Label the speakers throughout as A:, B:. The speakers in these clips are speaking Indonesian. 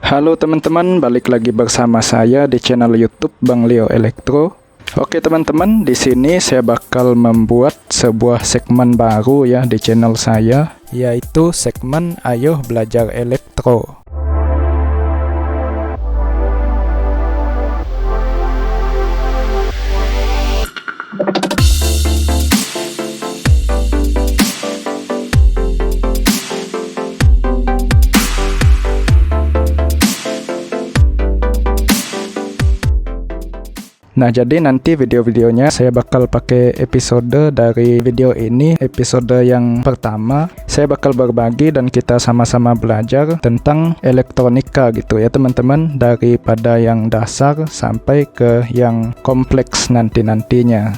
A: Halo teman-teman, balik lagi bersama saya di channel YouTube Bang Leo Elektro. Oke teman-teman, di sini saya bakal membuat sebuah segmen baru ya di channel saya, yaitu segmen Ayo Belajar Elektro. Nah, jadi nanti video-videonya saya bakal pakai episode dari video ini, episode yang pertama. Saya bakal berbagi dan kita sama-sama belajar tentang elektronika gitu ya teman-teman, daripada yang dasar sampai ke yang kompleks nanti-nantinya.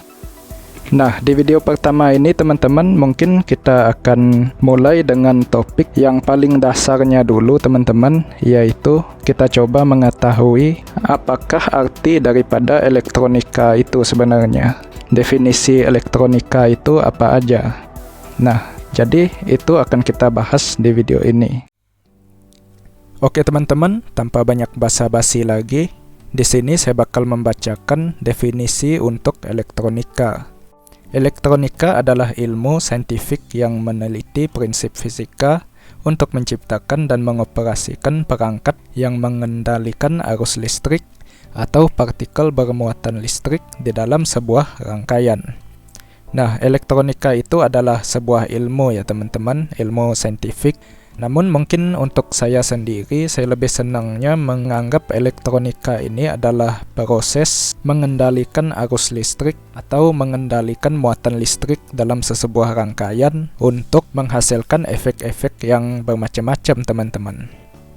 A: Nah, di video pertama ini teman-teman, mungkin kita akan mulai dengan topik yang paling dasarnya dulu teman-teman, yaitu kita coba mengetahui apakah arti daripada elektronika itu sebenarnya. Definisi elektronika itu apa aja. Nah, jadi itu akan kita bahas di video ini. Oke teman-teman, tanpa banyak basa-basi lagi, di sini saya bakal membacakan definisi untuk elektronika. Elektronika adalah ilmu saintifik yang meneliti prinsip fisika untuk menciptakan dan mengoperasikan perangkat yang mengendalikan arus listrik atau partikel bermuatan listrik di dalam sebuah rangkaian. Nah, elektronika itu adalah sebuah ilmu ya teman-teman, ilmu saintifik. Namun mungkin untuk saya sendiri, saya lebih senangnya menganggap elektronika ini adalah proses mengendalikan arus listrik atau mengendalikan muatan listrik dalam sebuah rangkaian untuk menghasilkan efek-efek yang bermacam-macam teman-teman.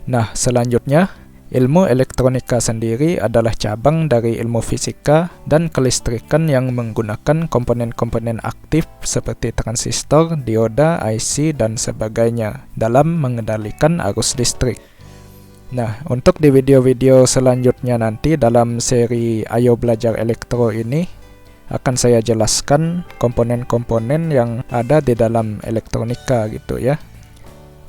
A: Nah, selanjutnya, ilmu elektronika sendiri adalah cabang dari ilmu fisika dan kelistrikan yang menggunakan komponen-komponen aktif seperti transistor, dioda, IC, dan sebagainya dalam mengendalikan arus listrik. Nah, untuk di video-video selanjutnya nanti dalam seri Ayo Belajar Elektro ini akan saya jelaskan komponen-komponen yang ada di dalam elektronika gitu ya.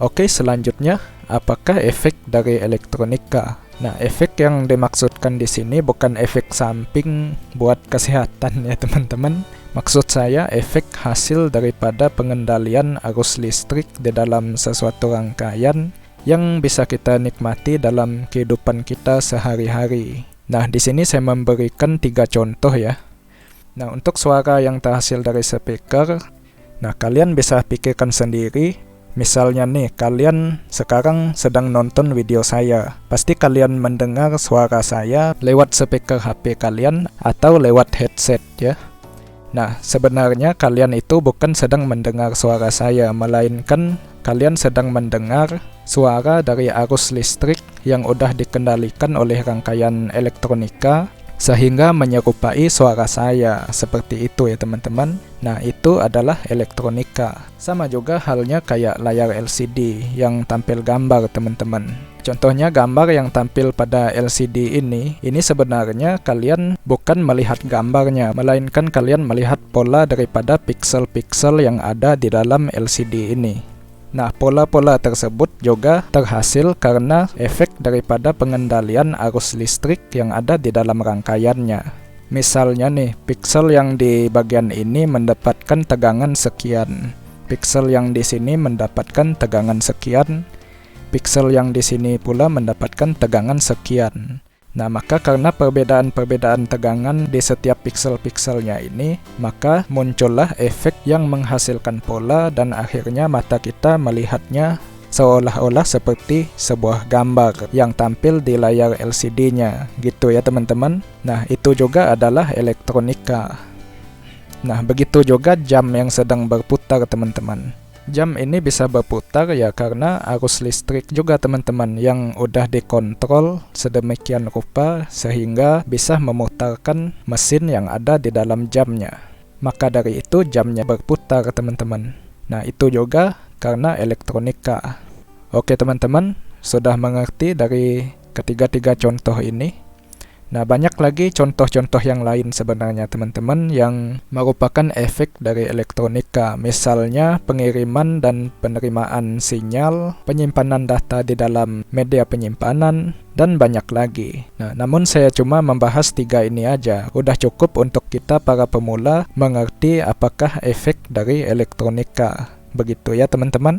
A: Oke, selanjutnya, apakah efek dari elektronika? Nah, efek yang dimaksudkan di sini bukan efek samping buat kesehatan ya teman-teman. Maksud saya efek hasil daripada pengendalian arus listrik di dalam sesuatu rangkaian yang bisa kita nikmati dalam kehidupan kita sehari-hari. Nah, di sini saya memberikan 3 contoh ya. Nah, untuk suara yang terhasil dari speaker, nah kalian bisa pikirkan sendiri. Misalnya nih, kalian sekarang sedang nonton video saya. Pasti kalian mendengar suara saya lewat speaker HP kalian atau lewat headset ya. Nah, sebenarnya kalian itu bukan sedang mendengar suara saya, melainkan kalian sedang mendengar suara dari arus listrik yang udah dikendalikan oleh rangkaian elektronika sehingga menyerupai suara saya. Seperti itu ya teman-teman. Nah, itu adalah elektronika. Sama juga halnya kayak layar LCD yang tampil gambar teman-teman. Contohnya gambar yang tampil pada LCD ini sebenarnya kalian bukan melihat gambarnya, melainkan kalian melihat pola daripada piksel-piksel yang ada di dalam LCD ini. Nah, pola-pola tersebut juga terhasil karena efek daripada pengendalian arus listrik yang ada di dalam rangkaiannya. Misalnya nih, piksel yang di bagian ini mendapatkan tegangan sekian. Piksel yang di sini mendapatkan tegangan sekian. Piksel yang di sini pula mendapatkan tegangan sekian. Nah, maka karena perbedaan-perbedaan tegangan di setiap piksel-pikselnya ini, maka muncullah efek yang menghasilkan pola dan akhirnya mata kita melihatnya seolah-olah seperti sebuah gambar yang tampil di layar LCD-nya. Gitu ya teman-teman. Nah, itu juga adalah elektronika. Nah, begitu juga jam yang sedang berputar teman-teman. Jam ini bisa berputar ya karena arus listrik juga teman-teman yang udah dikontrol sedemikian rupa sehingga bisa memutarkan mesin yang ada di dalam jamnya. Maka dari itu jamnya berputar teman-teman. Nah, itu juga karena elektronika. Oke teman-teman, sudah mengerti dari ketiga-tiga contoh ini? Nah, banyak lagi contoh-contoh yang lain sebenarnya teman-teman yang merupakan efek dari elektronika. Misalnya pengiriman dan penerimaan sinyal, penyimpanan data di dalam media penyimpanan, dan banyak lagi. Nah, namun saya cuma membahas 3 ini aja. Udah cukup untuk kita para pemula mengerti apakah efek dari elektronika. Begitu ya teman-teman.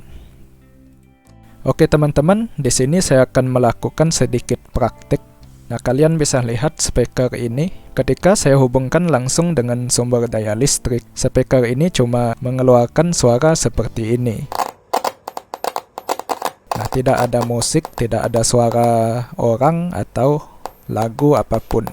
A: Oke teman-teman, di sini saya akan melakukan sedikit praktik. Nah, kalian bisa lihat speaker ini. Ketika saya hubungkan langsung dengan sumber daya listrik, speaker ini cuma mengeluarkan suara seperti ini. Nah, tidak ada musik, tidak ada suara orang atau lagu apapun.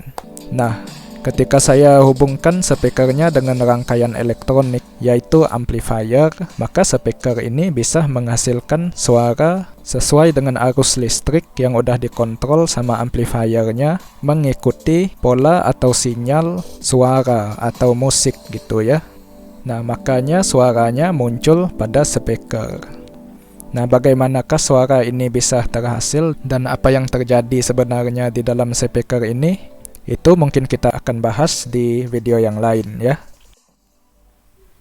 A: Nah, ketika saya hubungkan speakernya dengan rangkaian elektronik, yaitu amplifier, maka speaker ini bisa menghasilkan suara sesuai dengan arus listrik yang udah dikontrol sama amplifiernya, mengikuti pola atau sinyal suara atau musik gitu ya. Nah, makanya suaranya muncul pada speaker. Nah, bagaimanakah suara ini bisa terhasil dan apa yang terjadi sebenarnya di dalam speaker ini? Itu mungkin kita akan bahas di video yang lain ya.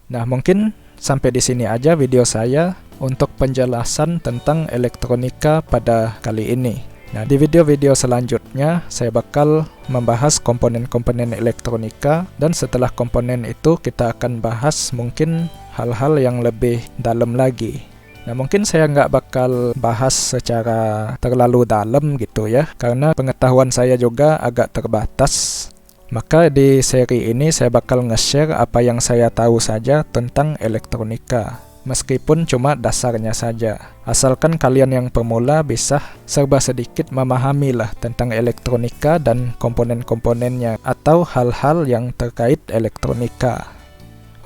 A: Nah, mungkin sampai di sini aja video saya untuk penjelasan tentang elektronika pada kali ini. Nah, di video-video selanjutnya saya bakal membahas komponen-komponen elektronika, dan setelah komponen itu kita akan bahas mungkin hal-hal yang lebih dalam lagi. Nah, mungkin saya nggak bakal bahas secara terlalu dalam gitu ya, karena pengetahuan saya juga agak terbatas. Maka di seri ini saya bakal nge-share apa yang saya tahu saja tentang elektronika, meskipun cuma dasarnya saja. Asalkan kalian yang pemula bisa serba sedikit memahami lah tentang elektronika dan komponen-komponennya atau hal-hal yang terkait elektronika.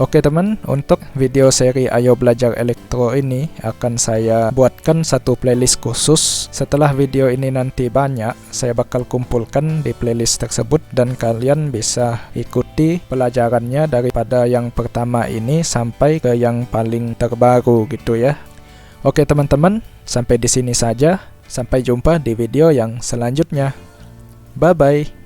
A: Oke teman, untuk video seri Ayo Belajar Elektro ini akan saya buatkan satu playlist khusus. Setelah video ini nanti banyak, saya bakal kumpulkan di playlist tersebut dan kalian bisa ikuti pelajarannya daripada yang pertama ini sampai ke yang paling terbaru gitu ya. Oke teman-teman, sampai di sini saja. Sampai jumpa di video yang selanjutnya. Bye-bye.